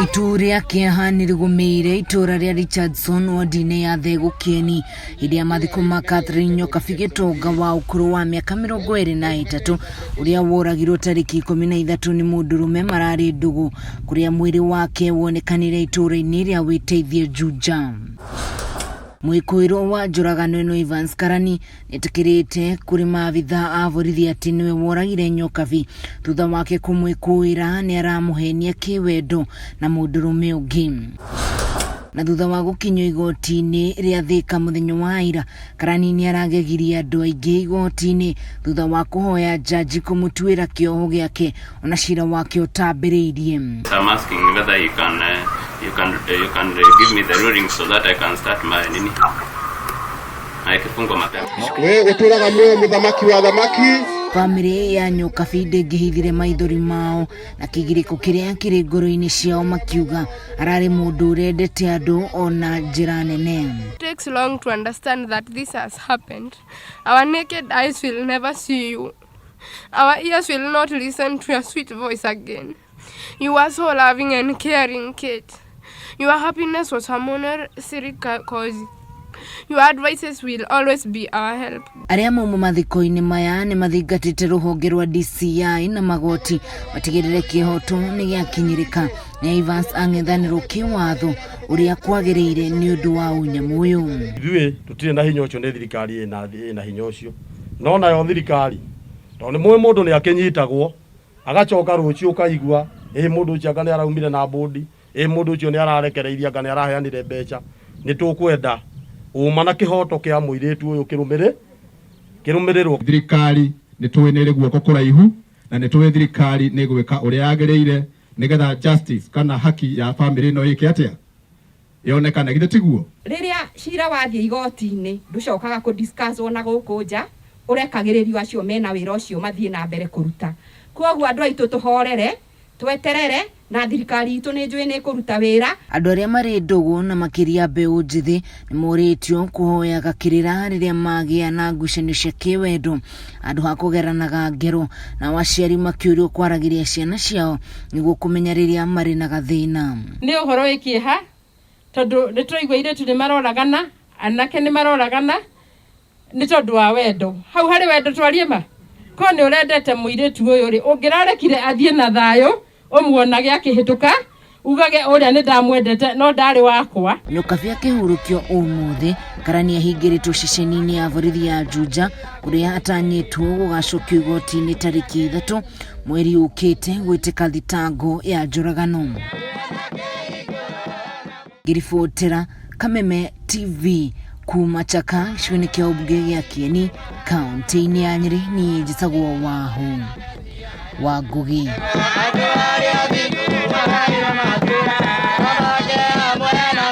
Ituria kiaha nirigumeire itura ria Richardson wardine ya Thegu Kieni hidi ya mathiko ma Catherine Nyoka Figetonga wa ukuru wa miaka 23 uria woragirwo tariki 13 ni mundurume marari ndugu kuria mwiri wake wonekanire itura-ini ria Witeithie Juja. Mwikoiro wa njuragano ino Evans Karani netikirite kuri maabitha a borithi ati niwe woragire Nyokabi thutha wake kumwikuira ni aramuhenia kiwendo na mundurume ungi. Na thutha wa gukinywo igoti-ini ria Thika muthenya wa ira, Karani ni aragegiria andu aingi igoti-ini thutha wa kuhoya jaji kumutuira kioho giake ona cira wake utambiriirie. I'm asking whether you can give me the ruling so that I can start my nini. Aikifungo mapema. Wewe uturaga mwe muthamaki wa thamaki. Family ya Nyoka Fide ngihithire maithori mao na kigiriko kiria kiri ngoro-ini ciao makiuga arari mundu urendete andu ona njira nene. It takes long to understand that this has happened. Our naked eyes will never see you. Our ears will not listen to your sweet voice again. You are so loving and caring, Kate. Your happiness was a momentary cause. Your advices will always be our help. Aria mumu mathiko-ini maya ni mathingatite ruhonge rwa DCI na magoti matigirire kihoto ni giakinyirika na Evans ang'ethanirwo kiwatho uria kwagiriire ni undu wa unyamu uyu. Ithuĩ tutire na hinya ucio ni thirikari ina hinya ucio no nayo thirikari tondu mwe mundu ni akinyitagwo agacoka rucio kaigua mundu ucio anga ni araumire na bodi mundu ucio ni ararekereiria anga ni araheanire mbeca ni tukwenda uma na kihoto kia muiritu uyu kirumirirwo. Thirikari ni tuwenere guoko kuraihu na ni tuwe thirikari ni gwika uria yagereire nigetha justice kana haki ya family no yike atia yonekana githe tiguo. Riria cira wathie igoti-ini nducokaga ku discuss ona guku nja urekagiririo acio mena wira ucio mathie na mbere kuruta. Koguo andu aitu tuhorere tweterere na thirikari itu ni njui ni kuruta wira. Andu aria mari ndugu na makiria mbeu njithi ni moritio kuhoya gakirira riria magia na ngucanio cia kiwendo andu ha kugeranaga ngero na waciari makiurio kwaragiria ciana ciao niguo kumenya riria mari na gathina. Ni uhoro wikieha tondu ni turaigwire tu ni maroragana anake ni maroragana ni tondu wa wendo. Hau hari wendo twarie ma ko ni urendete muiritu uyu ri ungirarekire athie na thayo umuonage akihituka ugage uria ni ndamwendete no ndari wakwa. Nyoka vya kihurukio umuthi Karani ahingiritwo ceceni-ini ya borithi ya Juja kuria atanyitwo gugacokio igoti-ini tariki 3 mweri ukite gwitika thitango ya njuragano. Girifotera Kameme TV kuma Chaka gicigo-ini kia ubunge gia Kieni kaunti-ini ya Nyeri ni njitagwo Wahu wa Ngugi.